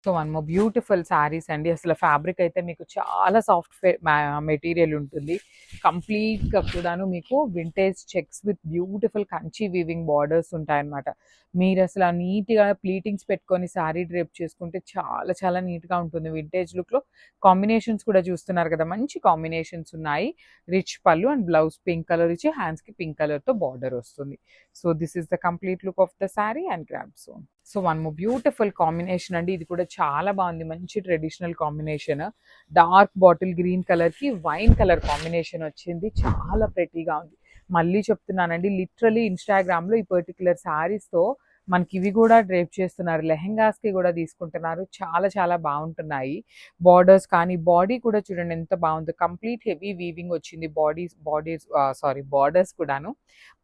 So one more beautiful saris అండి. అసలు fabric అయితే మీకు చాలా సాఫ్ట్ మెటీరియల్ ఉంటుంది. కంప్లీట్‌గా కూడాను మీకు vintage checks with beautiful Kanchi weaving borders ఉంటాయన్నమాట. మీరసల నీట్‌గా ప్లీటింగ్స్ పెట్టుకొని శారీ డ్రేప్ చేసుకుంటే చాలా చాలా నీట్‌గా ఉంటుంది. వింటేజ్ లుక్‌లో కాంబినేషన్స్ కూడా చూస్తున్నారు కదా! మంచి కాంబినేషన్స్ ఉన్నాయి. Rich pallu and blouse pink colour ఇచ్చి హ్యాండ్స్‌కి పింక్ కలర్‌తో బార్డర్ వస్తుంది. So this is the complete look of the sari and grab son. So one more beautiful combination అండి. ఇది కూడా చాలా బాగుంది. మంచి traditional combination. Dark bottle green కలర్‌కి వైన్ కలర్ కాంబినేషన్ వచ్చింది. చాలా ప్రెటీగా ఉంది. మళ్ళీ చెప్తున్నానండి, లిటరల్లీ ఇన్‌స్టాగ్రామ్‌లో ఈ పర్టిక్యులర్ శారీస్‌తో మనకి ఇవి కూడా డ్రేప్ చేస్తున్నారు. లెహెంగాస్‌కి కూడా తీసుకుంటున్నారు. చాలా చాలా బాగుంటున్నాయి. బార్డర్స్ కానీ బాడీ కూడా చూడండి ఎంత బాగుందో. కంప్లీట్ హెవీ వీవింగ్ వచ్చింది. బార్డర్స్ కూడాను.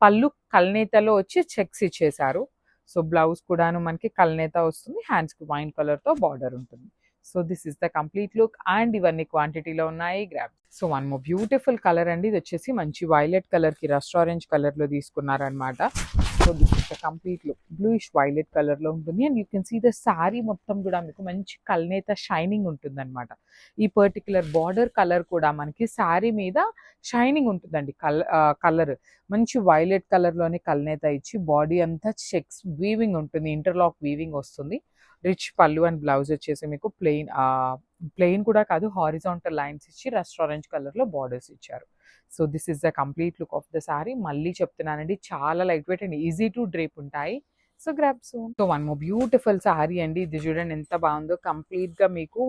పళ్ళు కల్నేతలో వచ్చి చెక్స్ ఇచ్చేశారు. సో బ్లౌజ్ కూడాను మనకి కల్నేత వస్తుంది. హ్యాండ్స్‌కి వైన్ కలర్‌తో బార్డర్ ఉంటుంది. So this is the complete look and ఇవన్నీ క్వాంటిటీలో ఉన్నాయి. Grab. So one more beautiful colour అండి. ఇది వచ్చేసి మంచి వైలెట్ కలర్‌కి రస్ట్ ఆరెంజ్ కలర్‌లో తీసుకున్నారనమాట. So this is the complete look. Bluish violet కలర్‌లో ఉంటుంది and you can see the sari మొత్తం కూడా మీకు మంచి కల్నేత షైనింగ్ ఉంటుందన్నమాట. ఈ పర్టిక్యులర్ బార్డర్ కలర్ కూడా మనకి శారీ మీద షైనింగ్ ఉంటుందండి. కలర్ మంచి వైలెట్ కలర్‌లోనే కల్నేత ఇచ్చి బాడీ అంతా చెక్స్ వీవింగ్ ఉంటుంది. ఇంటర్లాక్ వీవింగ్ వస్తుంది. రిచ్ పళ్ళు అండ్ బ్లౌజ్ వచ్చేసి మీకు ప్లెయిన్ కూడా కాదు, హారిజాంటల్ లైన్స్ ఇచ్చి రస్ట్ ఆరెంజ్ కలర్‌లో బార్డర్స్ ఇచ్చారు. So this is the complete look of the sari. మళ్ళీ చెప్తున్నానండి, చాలా light weight and easy to drape ఉంటాయి. So grab soon. So one more beautiful sari అండి. ఇది చూడండి ఎంత బాగుందో. కంప్లీట్‌గా మీకు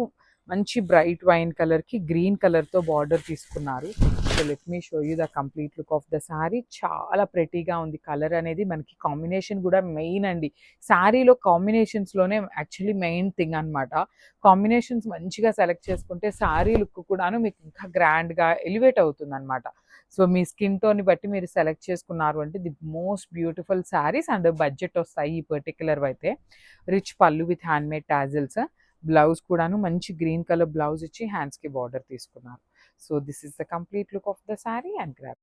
మంచి బ్రైట్ వైన్ కలర్‌కి గ్రీన్ కలర్‌తో బార్డర్ తీసుకున్నారు. So let me show you the complete look of the sari. చాలా ప్రెటీగా ఉంది. కలర్ అనేది మనకి కాంబినేషన్ కూడా మెయిన్ అండి. శారీలో కాంబినేషన్స్‌లోనే యాక్చువల్లీ మెయిన్ థింగ్ అనమాట. కాంబినేషన్స్ మంచిగా సెలెక్ట్ చేసుకుంటే శారీ లుక్ కూడాను మీకు ఇంకా గ్రాండ్‌గా ఎలివేట్ అవుతుందనమాట. సో మీ స్కిన్ టోన్‌ని బట్టి మీరు సెలెక్ట్ చేసుకున్నారు అంటే the most beautiful saris and budget వస్తాయి ఈ పర్టిక్యులర్‌వి అయితే. రిచ్ పళ్ళు విత్ హ్యాండ్‌మేడ్ టాజిల్స్. బ్లౌజ్ కూడాను మంచి గ్రీన్ కలర్ బ్లౌజ్ ఇచ్చి హ్యాండ్స్‌కి బార్డర్ తీసుకున్నారు. So this is the complete look of the sari and grab.